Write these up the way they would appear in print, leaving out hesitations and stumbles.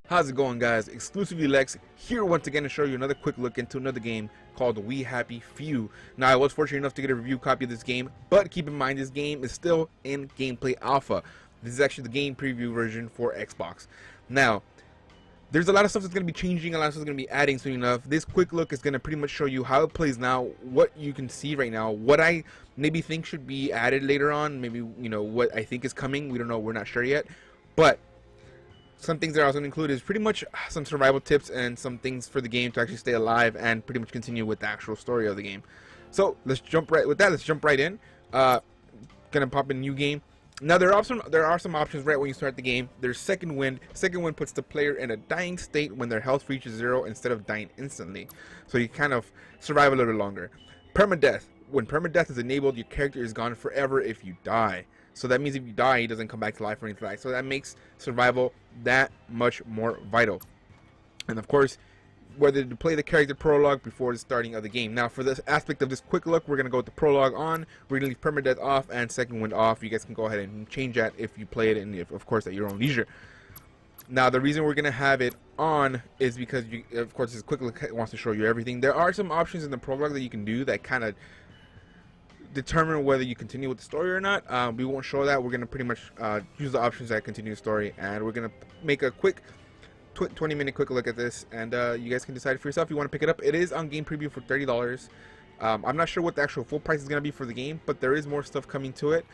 How's it going, guys? Exclusively Lex here once again to show you another quick look into another game called We Happy Few. Now, I was fortunate enough to get a review copy of this game, but keep in mind this game is still in gameplay alpha. This is actually the game preview version for Xbox. Now, there's a lot of stuff that's going to be changing, a lot of stuff that's going to be adding soon enough. This quick look is going to pretty much show you how it plays now, what you can see right now, what I maybe think should be added later on, maybe, you know, what I think is coming. We don't know, we're not sure yet, but some things that I was going to include is pretty much some survival tips and some things for the game to actually stay alive and pretty much continue with the actual story of the game. So let's jump right in. Gonna pop in new game. Now there are some options right when you start the game. There's second wind. Second wind puts the player in a dying state when their health reaches 0 instead of dying instantly. So you kind of survive a little longer. Permadeath. When permadeath is enabled, your character is gone forever if you die. So that means if you die, he doesn't come back to life or anything like that. So that makes survival that much more vital. And of course, whether to play the character prologue before the starting of the game. Now, for this aspect of this quick look, we're going to go with the prologue on. We're going to leave permadeath off and second wind off. You guys can go ahead and change that if you play it, and if, of course, at your own leisure. Now, the reason we're going to have it on is because, of course, this quick look wants to show you everything. There are some options in the prologue that you can do that kind of determine whether you continue with the story or not. We won't show that. We're going to pretty much use the options that continue the story, and we're going to make a quick 20-minute quick look at this, and you guys can decide for yourself if you want to pick it up. It is on game preview for $30. I'm not sure what the actual full price is going to be for the game, but there is more stuff coming to it,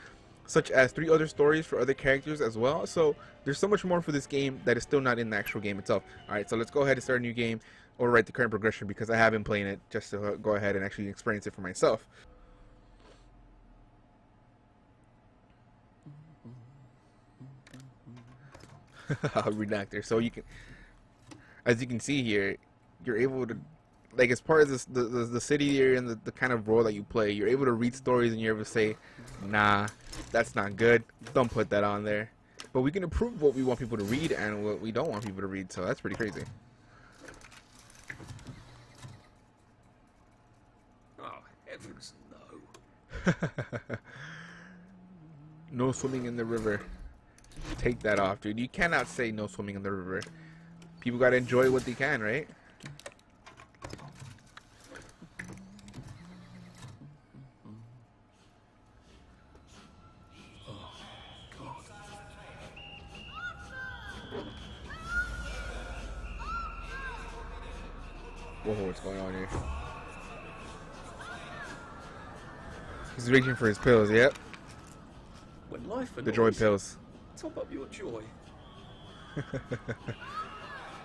such as 3 other stories for other characters as well. So there's so much more for this game that is still not in the actual game itself. Alright, so let's go ahead and start a new game, or write the current progression, because I have been playing it just to go ahead and actually experience it for myself. Redactor. So you can, as you can see here, you're able to, like, as part of this, the city area and the kind of role that you play, you're able to read stories and you're able to say, nah, that's not good, don't put that on there. But we can approve what we want people to read and what we don't want people to read, so that's pretty crazy. Oh, heavens no. No swimming in the river. Take that off, dude. You cannot say no swimming in the river. People gotta enjoy what they can, right? Oh, God. Whoa, what's going on here? He's reaching for his pills, yep. When life The joy pills. Top up your joy.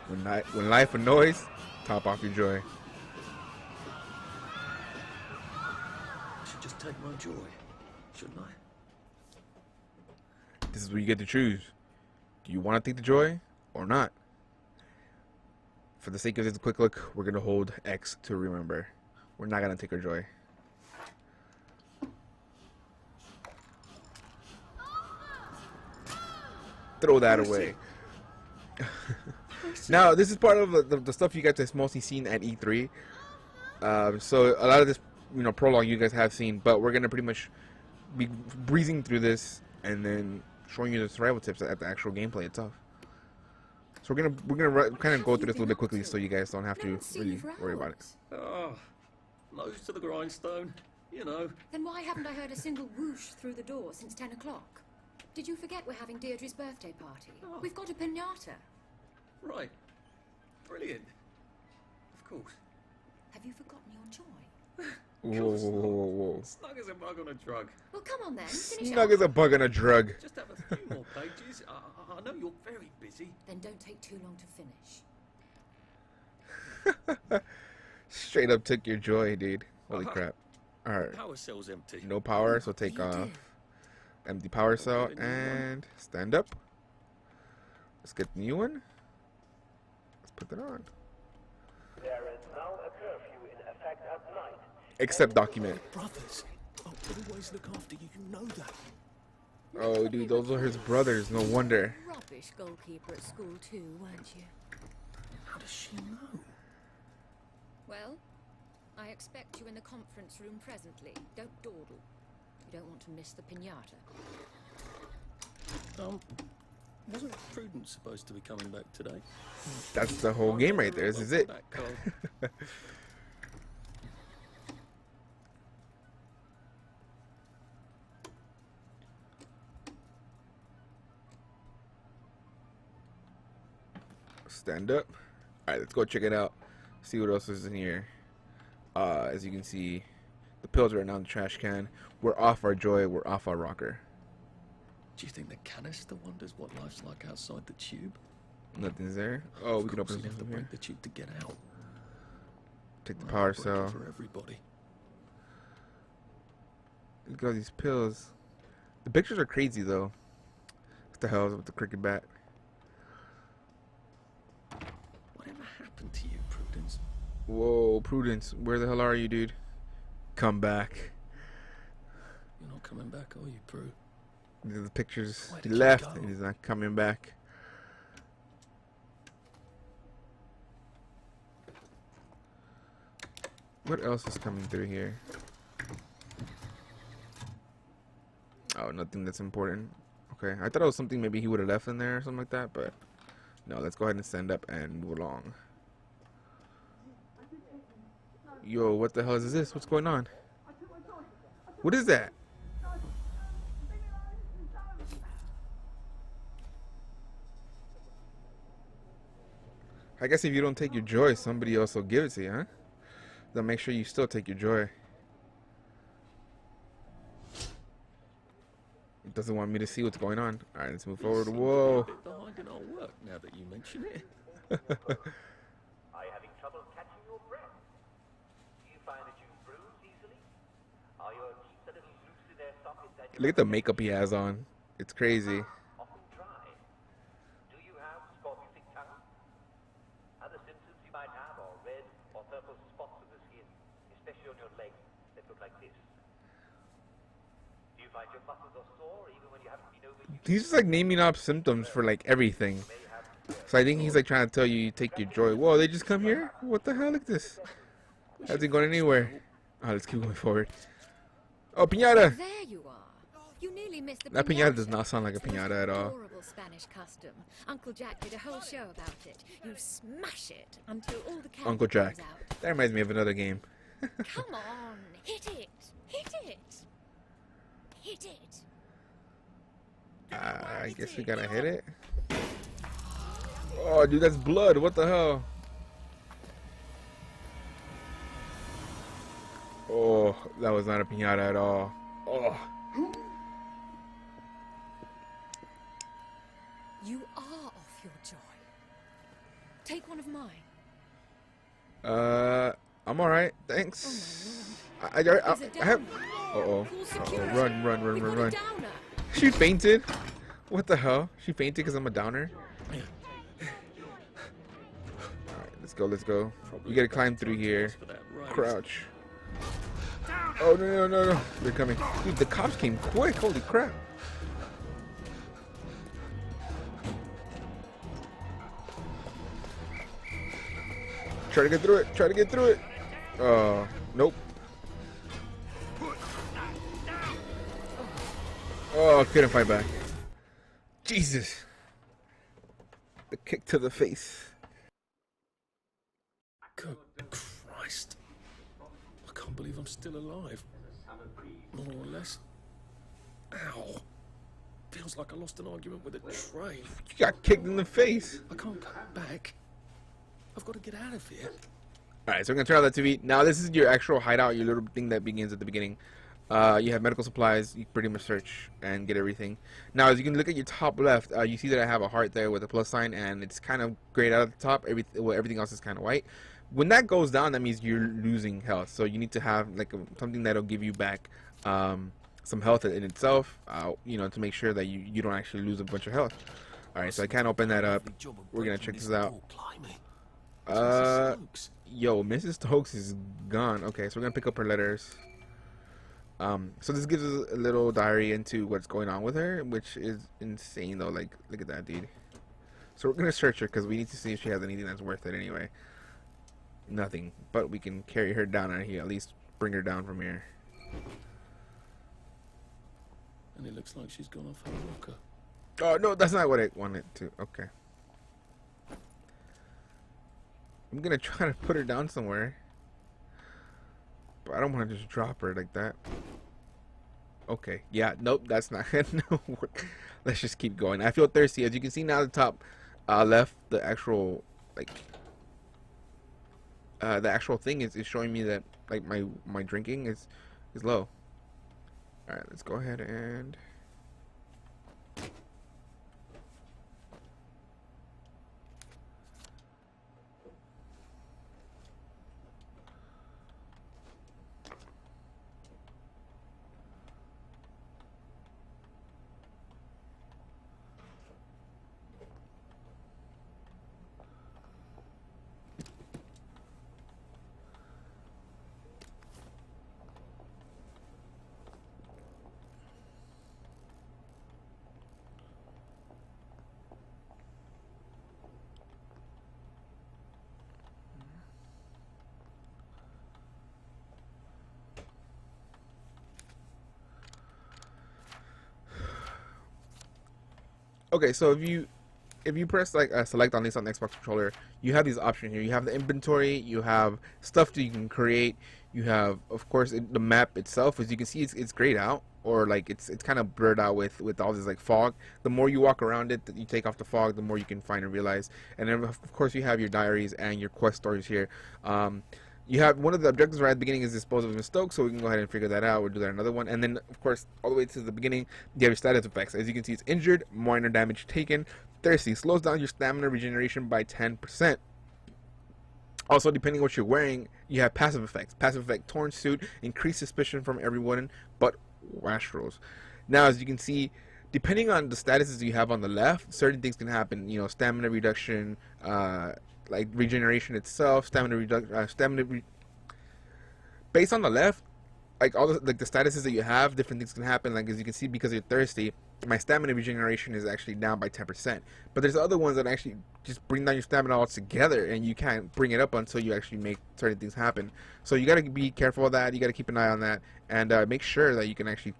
When life annoys, top off your joy. I should just take my joy, shouldn't I? This is where you get to choose. Do you want to take the joy or not? For the sake of this quick look, we're going to hold X to remember. We're not going to take our joy. Throw that away. Now, this is part of the stuff you guys have mostly seen at E3. So a lot of this, you know, prologue you guys have seen, but we're gonna pretty much be breezing through this and then showing you the survival tips at the actual gameplay itself. So we're gonna kind of go through this a little bit quickly, so you guys don't have to really worry about it. Oh, nose to the grindstone, you know. Then why haven't I heard a single whoosh through the door since 10 o'clock? Did you forget we're having Deirdre's birthday party? Oh. We've got a piñata. Right. Brilliant. Of course. Have you forgotten your joy? Whoa. Snug as a bug on a drug. Well, come on then. Finish Snug up. as a bug on a drug. Just have a few more pages. I know you're very busy. Then don't take too long to finish. Straight up took your joy, dude. Holy crap. Alright. Power cell's empty. No power, so take off. Empty power cell and stand up. Let's get the new one. Let's put that on. There is now a curfew in effect at night. Accept document. Brothers, I'll always look after you. You know that. Oh, dude, those are his brothers. No wonder. Rubbish goalkeeper at school too, weren't you? How does she know? Well, I expect you in the conference room presently. Don't dawdle. You don't want to miss the pinata. Wasn't Prudence supposed to be coming back today? That's the whole game right there. This is it. That card. Stand up. All right, let's go check it out. See what else is in here. As you can see, the pills are right now in the trash can. We're off our joy. We're off our rocker. Do you think the canister wonders what life's like outside the tube? Nothing's there. Oh, we Of can course, open you have to something break here. the tube to get out. Take the Well, power break it cell. for everybody. Look at all these pills. The pictures are crazy though. What the hell is with the cricket bat? Whatever happened to you, Prudence? Whoa, Prudence, where the hell are you, dude? Come back. You're not coming back, are you, Prue? The pictures Where he did you left, go? and he's not coming back. What else is coming through here? Oh, nothing that's important. Okay, I thought it was something maybe he would have left in there or something like that, but no, let's go ahead and stand up and move along. Yo, what the hell is this? What's going on? What is that? I guess if you don't take your joy, somebody else will give it to you, huh? Then make sure you still take your joy. It doesn't want me to see what's going on. Alright, let's move forward. Whoa. Behind in our work now that you mention it. Are you having trouble catching your breath? Do you find that you bruise easily? Are your teeth a little loose in their sockets? And Look at the makeup he has on. It's crazy. often dry? Do you have scorbutic tongue? Other symptoms you might have are red or purple spots on the skin, especially on your legs that look like this. Do you find your muscles are sore even when you haven't been overused? He's just like naming off symptoms for like everything. So I think he's like trying to tell you take your joy. Whoa, they just come here? What the hell? Look at this. Hasn't gone anywhere. Alright, let's keep going forward. Oh, piñata! There you are. You nearly missed the That piñata does not sound like a It's the most piñata at all. adorable Spanish custom. Uncle Jack did a whole show about it. You smash it until all the candy Uncle Jack. comes out. That reminds me of another game. Come on, hit it, hit it, hit it. I guess we gotta hit it. Oh, dude, that's blood. What the hell? Oh, that was not a piñata at all. Oh, You are off your joy. Take one of mine. I'm alright. Thanks. I Is it have. down? Uh-oh. Call Uh-oh. security. Run, run, run, We've run, got a run. downer. She fainted? What the hell? She fainted because I'm a downer? Alright, let's go, let's go. We gotta climb through here. For that raise. Crouch. Oh, no, no, no, no. They're coming. Dude, the cops came quick. Holy crap. Try to get through it. Try to get through it. Nope. Oh, couldn't fight back. Jesus. The kick to the face. Good Christ. I can't believe I'm still alive. More or less. Ow. Feels like I lost an argument with a train. You got kicked in the face. I can't come back. I've got to get out of here. Alright, so we're gonna turn on that TV. Now this is your actual hideout, your little thing that begins at the beginning. You have medical supplies. You pretty much search and get everything. Now, as you can look at your top left, you see that I have a heart there with a plus sign, and it's kind of grayed out at the top. Everything else is kind of white. When that goes down, that means you're losing health. So you need to have like something that'll give you back some health in itself. You know, to make sure that you don't actually lose a bunch of health. Alright, so I can't open that up. We're gonna check this out. Yo, Mrs. Stokes is gone. Okay, so we're gonna pick up her letters. So this gives us a little diary into what's going on with her, which is insane though. Like, look at that, dude. So we're gonna search her because we need to see if she has anything that's worth it anyway. Nothing, but we can carry her down out here, at least bring her down from here. And it looks like she's gone off her rocker. Oh, no, that's not what I wanted to. Okay. I'm gonna try to put her down somewhere. But I don't want to just drop her like that. Okay. Yeah, nope, that's not gonna work. Let's just keep going. I feel thirsty. As you can see now, the top left, the actual, like, the actual thing is showing me that, like, my drinking is low. Alright, let's go ahead and... Okay, so if you press like select on this on the Xbox controller, you have these options here. You have the inventory, you have stuff that you can create, you have, of course, the map itself. As you can see, it's grayed out, or like it's kind of blurred out with all this like fog. The more you walk around it, you take off the fog, the more you can find and realize. And then of course you have your diaries and your quest stories here. You have one of the objectives right at the beginning is dispose of Stoke, so we can go ahead and figure that out. We'll do that another one, and then of course all the way to the beginning you have your status effects. As you can see, it's injured, minor damage taken, thirsty, slows down your stamina regeneration by 10%. Also, depending on what you're wearing, you have passive effects. Passive effect: torn suit, increased suspicion from everyone but Wastrels. Now, as you can see, depending on the statuses you have on the left, certain things can happen. You know, stamina reduction, like regeneration itself, based on the left, like all the statuses that you have, different things can happen. Like as you can see, because you're thirsty, my stamina regeneration is actually down by 10%. But there's other ones that actually just bring down your stamina altogether, and you can't bring it up until you actually make certain things happen. So you got to be careful of that. You got to keep an eye on that, and make sure that you can actually,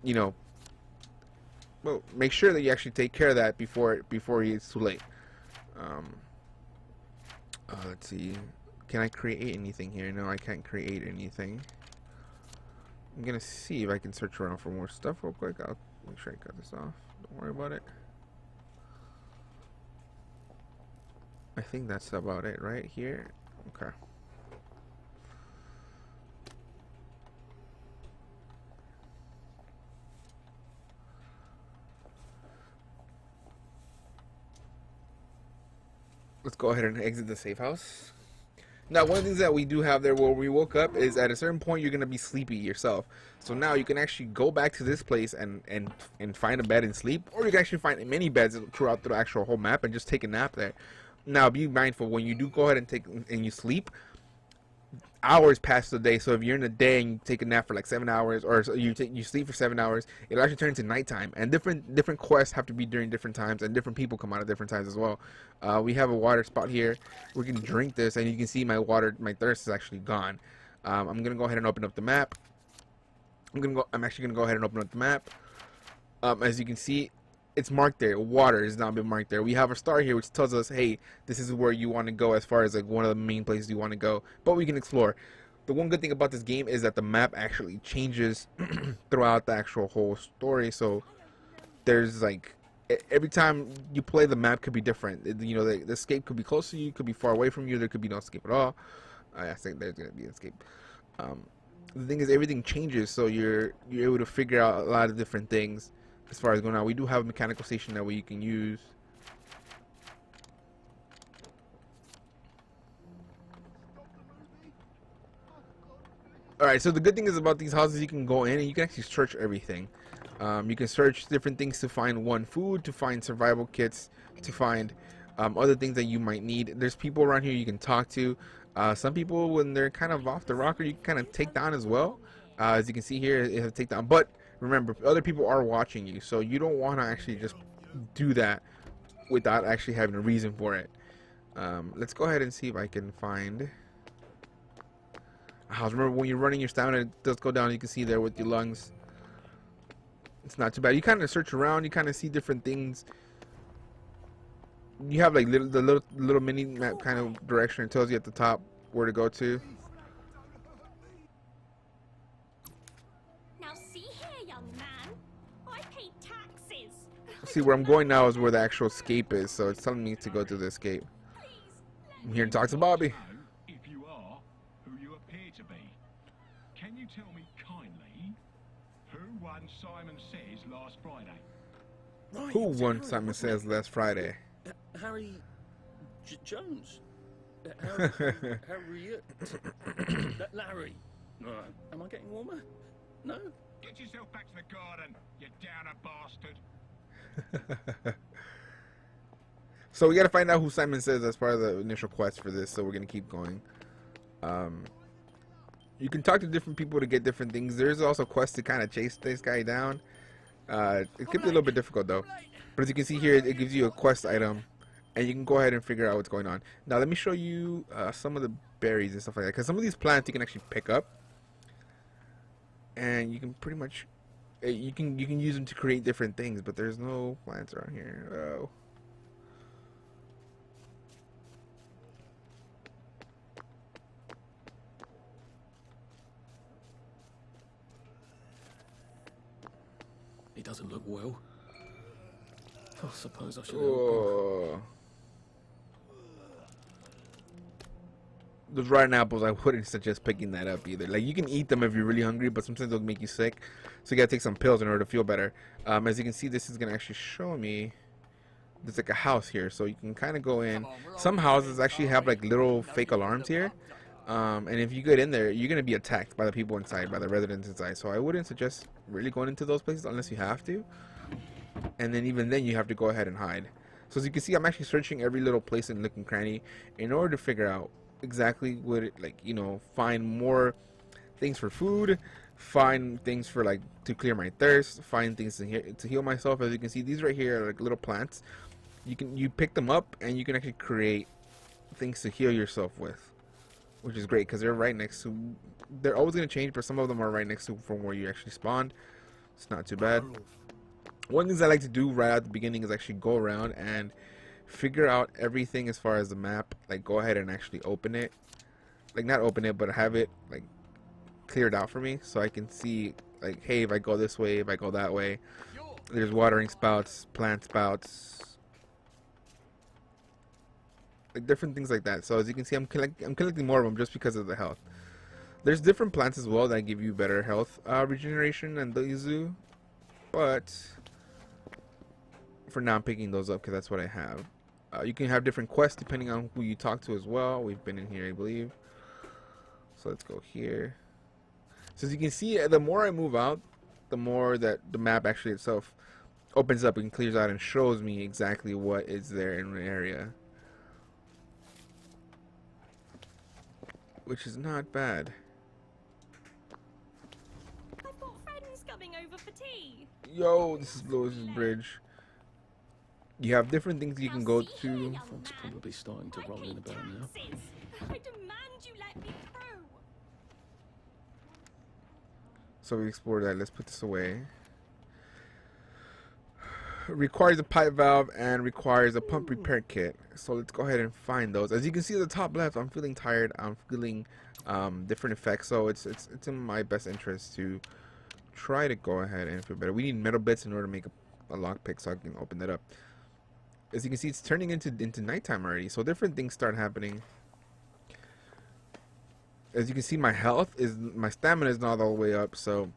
you know, well, make sure that you actually take care of that before it's too late. Let's see. Can I create anything here? No, I can't create anything. I'm gonna see if I can search around for more stuff real quick. I'll make sure I cut this off. Don't worry about it. I think that's about it right here. Okay. Let's go ahead and exit the safe house. Now, one of the things that we do have there where we woke up is at a certain point you're going to be sleepy yourself. So now you can actually go back to this place and find a bed and sleep. Or you can actually find many beds throughout the actual whole map and just take a nap there. Now, be mindful when you do go ahead and you sleep, hours pass the day. So if you're in the day and you take a nap for like 7 hours, or you sleep for 7 hours, it'll actually turn into nighttime. And different quests have to be during different times, and different people come out at different times as well. We have a water spot here. We can drink this, and you can see my thirst is actually gone. I'm gonna go ahead and open up the map. I'm actually gonna go ahead and open up the map. As you can see, it's marked there. Water has not been marked there. We have a star here which tells us, hey, this is where you want to go as far as like one of the main places you want to go. But we can explore. The one good thing about this game is that the map actually changes throughout the actual whole story. So there's like every time you play, the map could be different. You know, the escape could be close to you, could be far away from you. There could be no escape at all. I think there's gonna be an escape. The thing is, everything changes, so you're able to figure out a lot of different things. As far as going on, we do have a mechanical station that you can use. Alright, so the good thing is about these houses, you can go in and you can actually search everything. You can search different things to find food, to find survival kits, to find other things that you might need. There's people around here you can talk to. Some people, when they're kind of off the rocker, you can kind of take down as well. As you can see here, it has a takedown. But remember, other people are watching you, so you don't want to actually just do that without actually having a reason for it. Let's go ahead and see if I can find a house. Remember, when you're running, your stamina does go down. You can see there with your lungs. It's not too bad. You kind of search around. You kind of see different things. You have like the little mini map kind of direction. It tells you at the top where to go to. Now see here, young man. I paid taxes. See, where I'm going now is where the actual escape is. So it's telling me to go to the escape. I'm here to talk to Bobby. If you are who you appear to be, can you tell me kindly who won Simon Says last Friday? Right, Who it's won Harry, Simon wasn't Says last Friday? it? Harry Jones. Harry. Larry. Am I getting warmer? No. Get yourself back to the garden, you downer bastard. So we got to find out who Simon Says as part of the initial quest for this. So we're gonna keep going. You can talk to different people to get different things. There's also quests to kind of chase this guy down. It could be a little bit difficult though. But as you can see here, it gives you a quest item, and you can go ahead and figure out what's going on. Now let me show you some of the berries and stuff like that. Because some of these plants you can actually pick up, and you can pretty much you can use them to create different things. But there's no plants around here. Oh. He doesn't look well. I suppose I should help him. Oh. Those rotten apples, I wouldn't suggest picking that up either. Like, you can eat them if you're really hungry, but sometimes they'll make you sick. So you gotta take some pills in order to feel better. As you can see, this is gonna actually show me there's like a house here, so you can kind of go in. Some houses actually have like little fake alarms here. And if you get in there, you're gonna be attacked by the people inside, by the residents inside. So I wouldn't suggest really going into those places unless you have to. And then even then, you have to go ahead and hide. So as you can see, I'm actually searching every little place and nook and cranny in order to figure out exactly what it, like, you know, find more things for food, find things for like to clear my thirst, find things to heal myself. As you can see, these right here are like little plants. You pick them up and you can actually create things to heal yourself with, which is great because they're right next to. They're always gonna change, but some of them are right next to from where you actually spawned. It's not too bad. One of the things I like to do right at the beginning is actually go around and figure out everything as far as the map. Like, go ahead and actually open it. Like, not open it, but have it like cleared out for me so I can see, like, hey, if I go this way, if I go that way, there's watering spouts, plant spouts, like different things like that. So as you can see, I'm collecting more of them just because of the health. There's different plants as well that give you better health regeneration and these do, but for now I'm picking those up because that's what I have. You can have different quests depending on who you talk to as well. We've been in here, I believe. So let's go here. So as you can see, the more I move out, the more that the map actually itself opens up and clears out and shows me exactly what is there in the area, which is not bad. I've got friends coming over for tea. Yo, this is Lewis's bridge. You have different things you can go to. Fog's probably starting to roll in about now. I demand you let me through. So we explored that. Let's put this away. Requires a pipe valve and requires a pump repair kit. So let's go ahead and find those. As you can see at the top left, I'm feeling tired. I'm feeling different effects. So it's in my best interest to try to go ahead and feel better. We need metal bits in order to make a lockpick so I can open that up. As you can see, it's turning into nighttime already. So different things start happening. As you can see, my stamina is not all the way up. So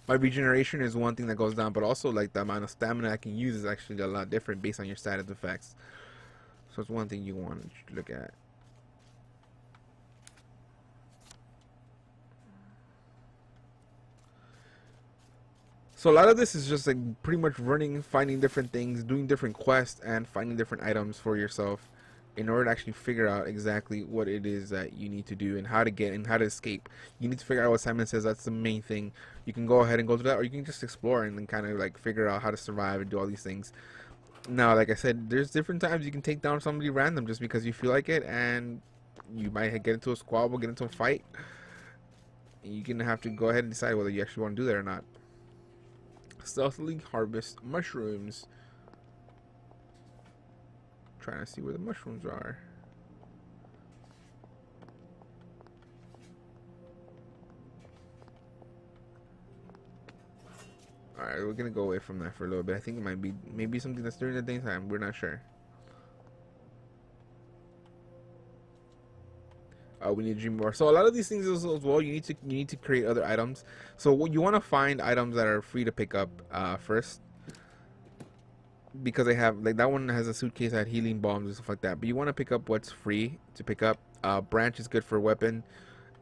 my regeneration is one thing that goes down, but also like the amount of stamina I can use is actually a lot different based on your status effects. So it's one thing you want to look at. So a lot of this is just like pretty much running, finding different things, doing different quests, and finding different items for yourself in order to actually figure out exactly what it is that you need to do and how to get and how to escape. You need to figure out what Simon Says. That's the main thing. You can go ahead and go to that, or you can just explore and then kind of like figure out how to survive and do all these things. Now, like I said, there's different times you can take down somebody random just because you feel like it, and you might get into a squabble, get into a fight. You're gonna have to go ahead and decide whether you actually want to do that or not. Stealthily harvest mushrooms. Trying to see where the mushrooms are. Alright, we're gonna go away from that for a little bit. I think it might be maybe something that's during the daytime. We're not sure. We need to dream more. So a lot of these things as well, you need to create other items. So what you want to find items that are free to pick up first, because I have like that one has a suitcase that had healing bombs and stuff like that. But you want to pick up what's free to pick up. Branch is good for a weapon,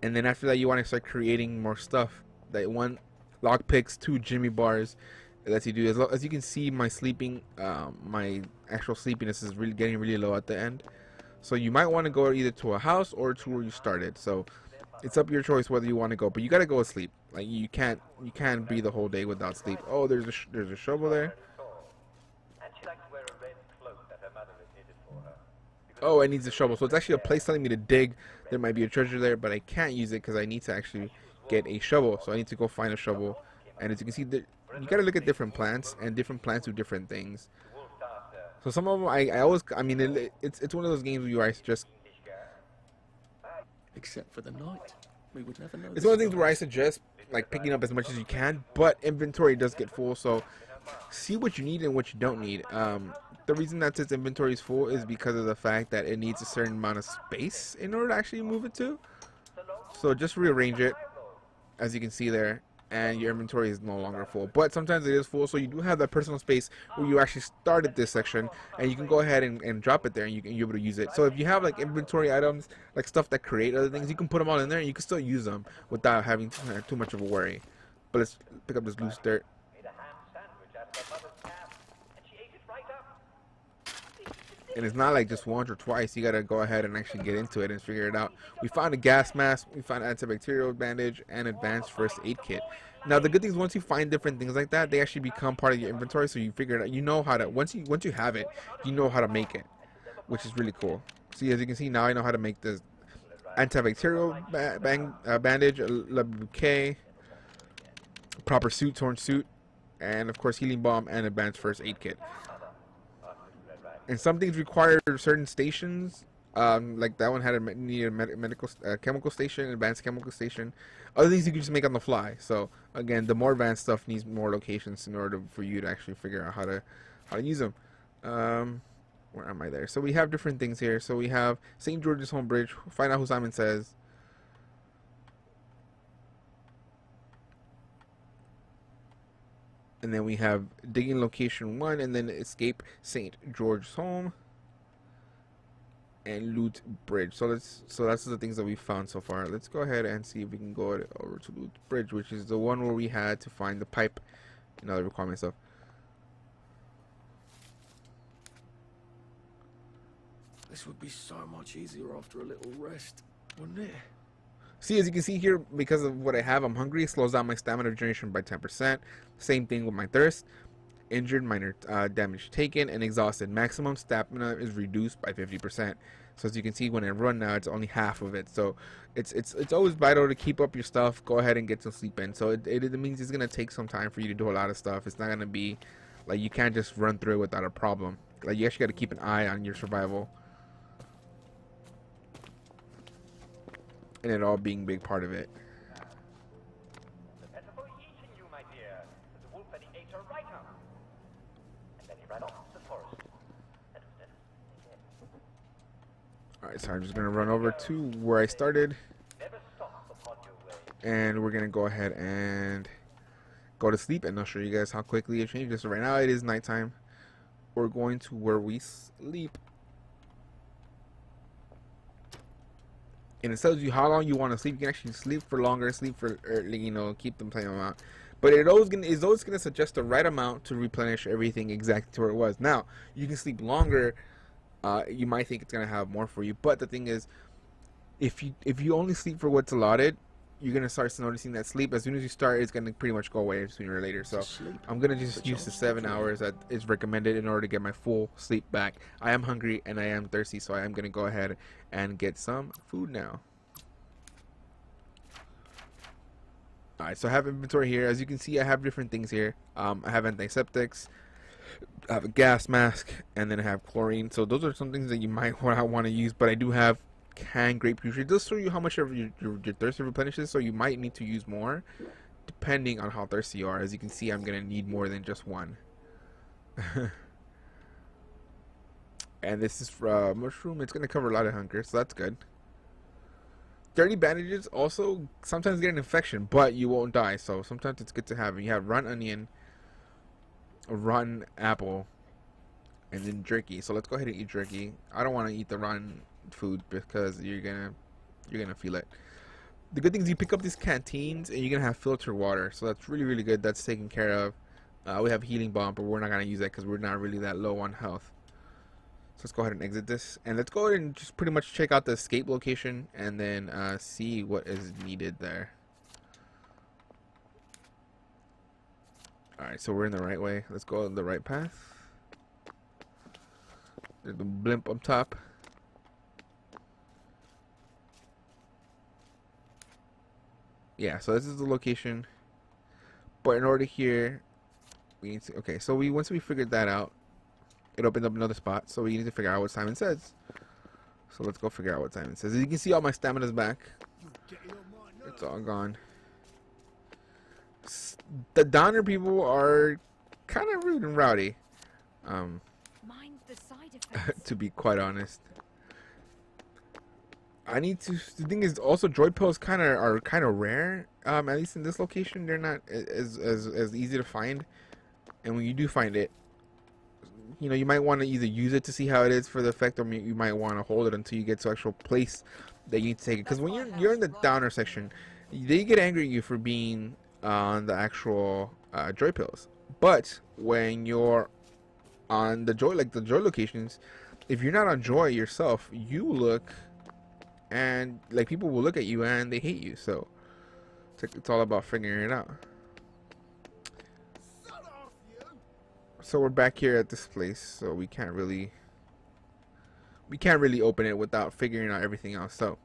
and then after that you want to start creating more stuff. That one lock picks, 2 Jimmy bars. That lets you do as you can see, my sleeping, my actual sleepiness is really getting really low at the end. So you might want to go either to a house or to where you started. So it's up your choice whether you want to go, but you gotta go to sleep. Like you can't be the whole day without sleep. Oh, there's a shovel there. And she likes to wear a red cloak that her mother has knitted for her. Oh, it needs a shovel. So it's actually a place telling me to dig. There might be a treasure there, but I can't use it because I need to actually get a shovel. So I need to go find a shovel. And as you can see, you gotta look at different plants, and different plants do different things. So some of them, I mean, it's one of those games where I suggest. Except for the night. We would never know. It's one of the things where I suggest like picking up as much as you can, but inventory does get full. So see what you need and what you don't need. The reason that its inventory is full is because of the fact that it needs a certain amount of space in order to actually move it to. So just rearrange it, as you can see there, and your inventory is no longer full. But sometimes it is full, so you do have that personal space where you actually started this section, and you can go ahead and drop it there, and you're able to use it. So if you have like inventory items, like stuff that create other things, you can put them all in there, and you can still use them without having too much of a worry. But let's pick up this loose dirt. And it's not like just once or twice. You gotta go ahead and actually get into it and figure it out. We found a gas mask, we found antibacterial bandage, and advanced first aid kit. Now the good thing is once you find different things like that, they actually become part of your inventory. So you figure it out. You know how to once you have it, you know how to make it, which is really cool. See, as you can see now, I know how to make this antibacterial bandage, a bouquet, proper suit, torn suit, and of course healing bomb and advanced first aid kit. And some things require certain stations, like that one had needed a medical chemical station, advanced chemical station. Other things you can just make on the fly. So again, the more advanced stuff needs more locations in order for you to actually figure out how to use them. Where am I there? So we have different things here. So we have St. George's Home Bridge. Find out who Simon says. And then we have digging location 1, and then escape St. George's Home and loot bridge. So that's the things that we found so far. Let's go ahead and see if we can go over to loot bridge, which is the one where we had to find the pipe and other requirement stuff. This would be so much easier after a little rest, wouldn't it? See, as you can see here, because of what I have, I'm hungry. It slows down my stamina regeneration by 10%. Same thing with my thirst. Injured, minor damage taken, and exhausted. Maximum stamina is reduced by 50%. So as you can see, when I run now, it's only half of it. So it's always vital to keep up your stuff. Go ahead and get some sleep in. So it means it's gonna take some time for you to do a lot of stuff. It's not gonna be like you can't just run through it without a problem. Like you actually got to keep an eye on your survival. And it all being a big part of it. The better for eating you, my dear, said the wolf, and he ate her right up. And then he ran off to the forest. That was never Alright, so I'm just gonna run over to where I started. Never stop upon your way. And we're gonna go ahead and go to sleep, and I'll show you guys how quickly it changes. So right now it is nighttime. We're going to where we sleep. And it tells you how long you want to sleep. You can actually sleep for longer, sleep for early, you know, keep them playing amount. But it's always gonna suggest the right amount to replenish everything exactly to where it was. Now, you can sleep longer. You might think it's gonna have more for you, but the thing is, if you only sleep for what's allotted, you're gonna start noticing that sleep as soon as you start, it's gonna pretty much go away sooner or later. So I'm gonna just use the 7 hours that is recommended in order to get my full sleep back. I am hungry and I am thirsty, so I am gonna go ahead and get some food now. Alright, so I have inventory here. As you can see, I have different things here. I have antiseptics, I have a gas mask, and then I have chlorine. So those are some things that you might want to use, but I do have canned grapefruit juice. It does show you how much of your thirst replenishes, so you might need to use more depending on how thirsty you are. As you can see, I'm going to need more than just one. And this is mushroom. It's going to cover a lot of hunger, so that's good. Dirty bandages also sometimes get an infection, but you won't die, so sometimes it's good to have. You have rotten onion, a rotten apple, and then jerky. So let's go ahead and eat jerky. I don't want to eat the rotten food because you're gonna feel it. The good thing is you pick up these canteens and you're gonna have filtered water, so that's really, really good. That's taken care of. We have healing bomb, but we're not gonna use that because we're not really that low on health. So let's go ahead and exit this, and let's go ahead and just pretty much check out the escape location and then see what is needed there. Alright, so we're in the right way. Let's go on the right path. There's the blimp up top. Yeah, so this is the location. But in order here, we need to, okay, so once we figured that out, it opened up another spot, so we need to figure out what Simon says. So let's go figure out what Simon says. As you can see, all my stamina's back. It's all gone. The Donner people are kind of rude and rowdy. Mind the side effects. To be quite honest. I need to. The thing is, also droid pills are kind of rare. At least in this location, they're not as easy to find. And when you do find it, you know, you might want to either use it to see how it is for the effect, or you might want to hold it until you get to actual place that you need to take it. Because when you're in the Downer section, they get angry at you for being on the actual joy pills. But when you're on the joy locations, if you're not on joy yourself, you look, and like people will look at you and they hate you. So it's all about figuring it out. So we're back here at this place, so we can't really open it without figuring out everything else. So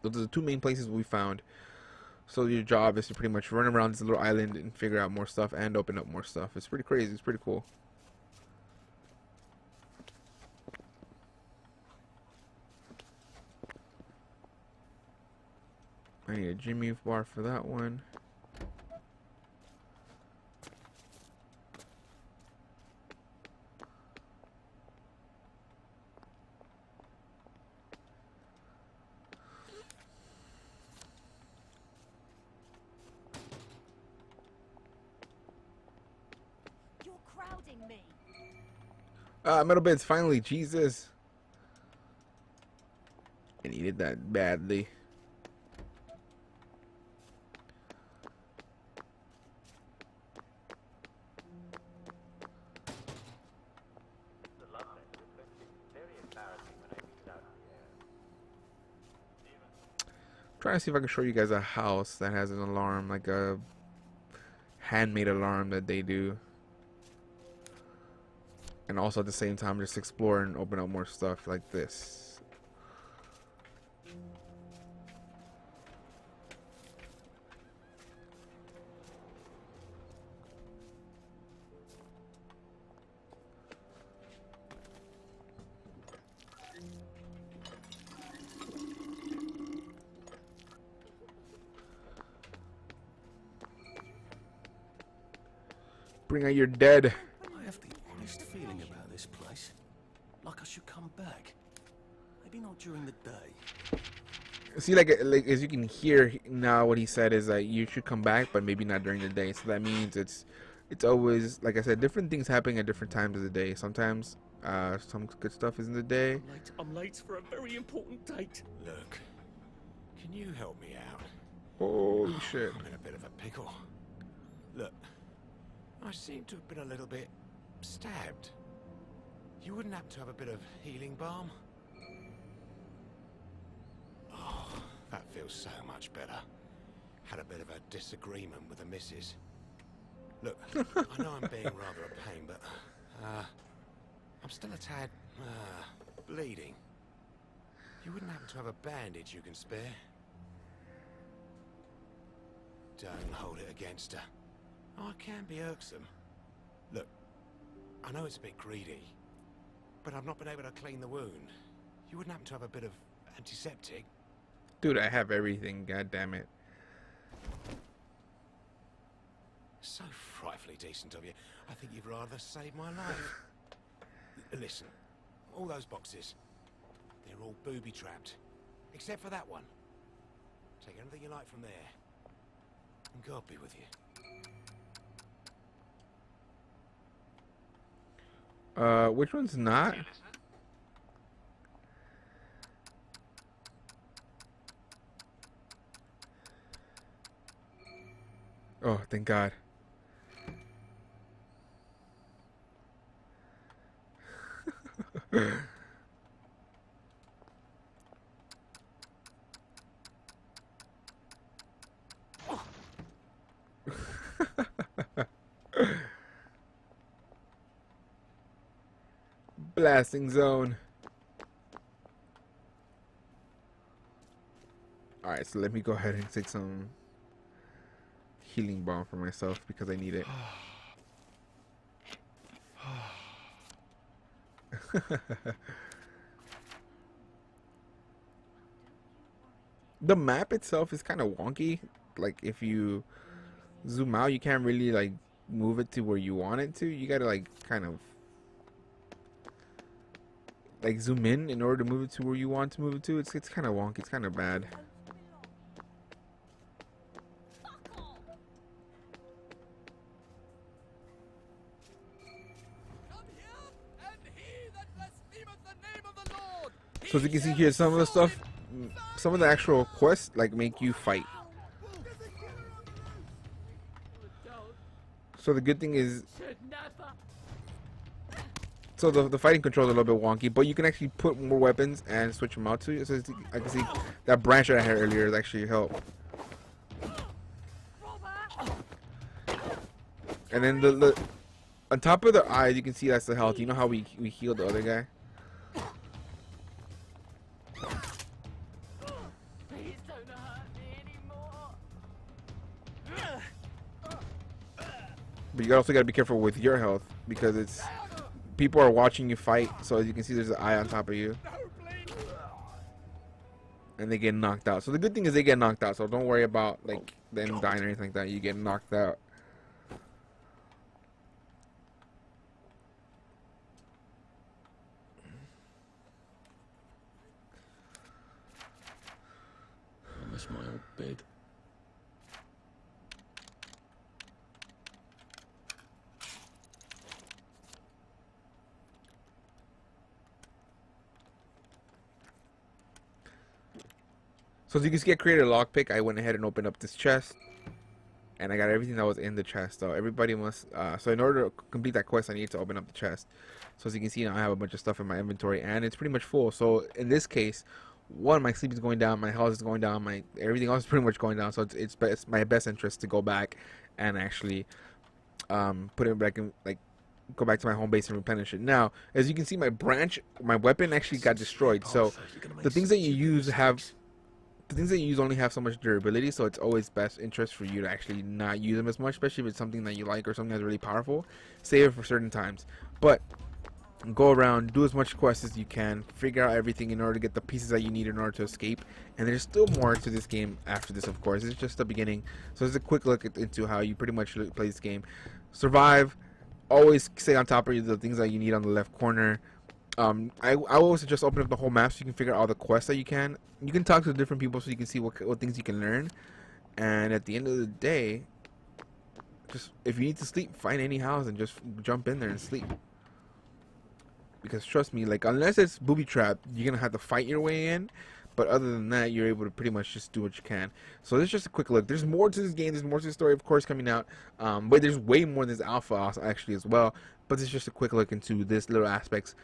those are the two main places we found. So your job is to pretty much run around this little island and figure out more stuff and open up more stuff. It's pretty crazy. It's pretty cool. I need a Jimmy bar for that one. Me. Metal beds, finally, Jesus. I needed that badly. Trying to see if I can show you guys a house that has an alarm, like a handmade alarm that they do. And also at the same time just explore and open up more stuff like this. Bring out your dead. I have the honest feeling about this place. Like I should come back. Maybe not during the day. See, like as you can hear now, what he said is that you should come back, but maybe not during the day. So that means it's always, like I said, different things happening at different times of the day. Sometimes some good stuff is in the day. I'm late for a very important date. Look, can you help me out? Holy shit. I'm in a bit of a pickle. Look, I seem to have been a little bit stabbed. You wouldn't happen to have a bit of healing balm? Oh, that feels so much better. Had a bit of a disagreement with the missus. Look, I know I'm being rather a pain, but I'm still a tad bleeding. You wouldn't happen to have a bandage you can spare? don't hold it against her. I can be irksome. Look, I know it's a bit greedy, but I've not been able to clean the wound. You wouldn't happen to have a bit of antiseptic? Dude, I have everything, god damn it. So frightfully decent of you. I think you'd rather save my life. Listen, all those boxes, they're all booby-trapped. Except for that one. Take anything you like from there. And God be with you. Which one's not? Oh, thank God. Blasting zone. Alright, so let me go ahead and take some healing balm for myself because I need it. The map itself is kind of wonky. Like if you zoom out, you can't really like move it to where you want it to. You gotta like kind of like zoom in order to move it to where you want to move it to. It's kind of wonky. It's kind of bad. So as you can see here, some of the stuff, some of the actual quests like make you fight. So the good thing is, so the fighting controls are a little bit wonky, but you can actually put more weapons and switch them out too. So I can see that branch that I had earlier is actually help. And then the on top of the eyes, you can see that's the health. You know how we healed the other guy? But you also got to be careful with your health because it's people are watching you fight. So as you can see, there's an eye on top of you, and they get knocked out. So the good thing is they get knocked out. So don't worry about like them dying or anything like that. You get knocked out. I miss my old bed. So as you can see, I created a lockpick. I went ahead and opened up this chest, and I got everything that was in the chest. So everybody must. So in order to complete that quest, I need to open up the chest. So as you can see, now I have a bunch of stuff in my inventory, and it's pretty much full. So in this case, one, my sleep is going down, my health is going down, my everything else is pretty much going down. So it's my best interest to go back and actually put it back in, like go back to my home base and replenish it. Now, as you can see, my weapon actually got destroyed. So the things that you use only have so much durability, so it's always best interest for you to actually not use them as much, especially if it's something that you like or something that's really powerful. Save it for certain times. But go around, do as much quests as you can, figure out everything in order to get the pieces that you need in order to escape. And there's still more to this game after this, of course. It's just the beginning. So it's a quick look into how you pretty much play this game. Survive. Always stay on top of the things that you need on the left corner. I always just open up the whole map so you can figure out all the quests that you can. You can talk to different people so you can see what things you can learn. And at the end of the day, just if you need to sleep, find any house and just jump in there and sleep. Because trust me, like unless it's booby trapped, you're gonna have to fight your way in. But other than that, you're able to pretty much just do what you can. So this is just a quick look. There's more to this game. There's more to the story, of course, coming out. But there's way more in this alpha actually as well. But it's just a quick look into this little aspects.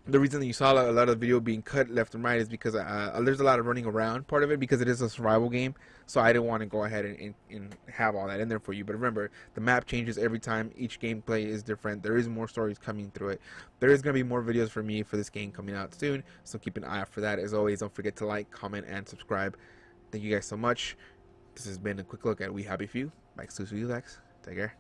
The reason that you saw a lot of the video being cut left and right is because there's a lot of running around part of it because it is a survival game. So I didn't want to go ahead and have all that in there for you. But remember, the map changes every time. Each gameplay is different. There is more stories coming through it. There is going to be more videos for me for this game coming out soon. So keep an eye out for that. As always, don't forget to like, comment, and subscribe. Thank you guys so much. This has been a quick look at We Happy Few by Exclusive Lex. Take care.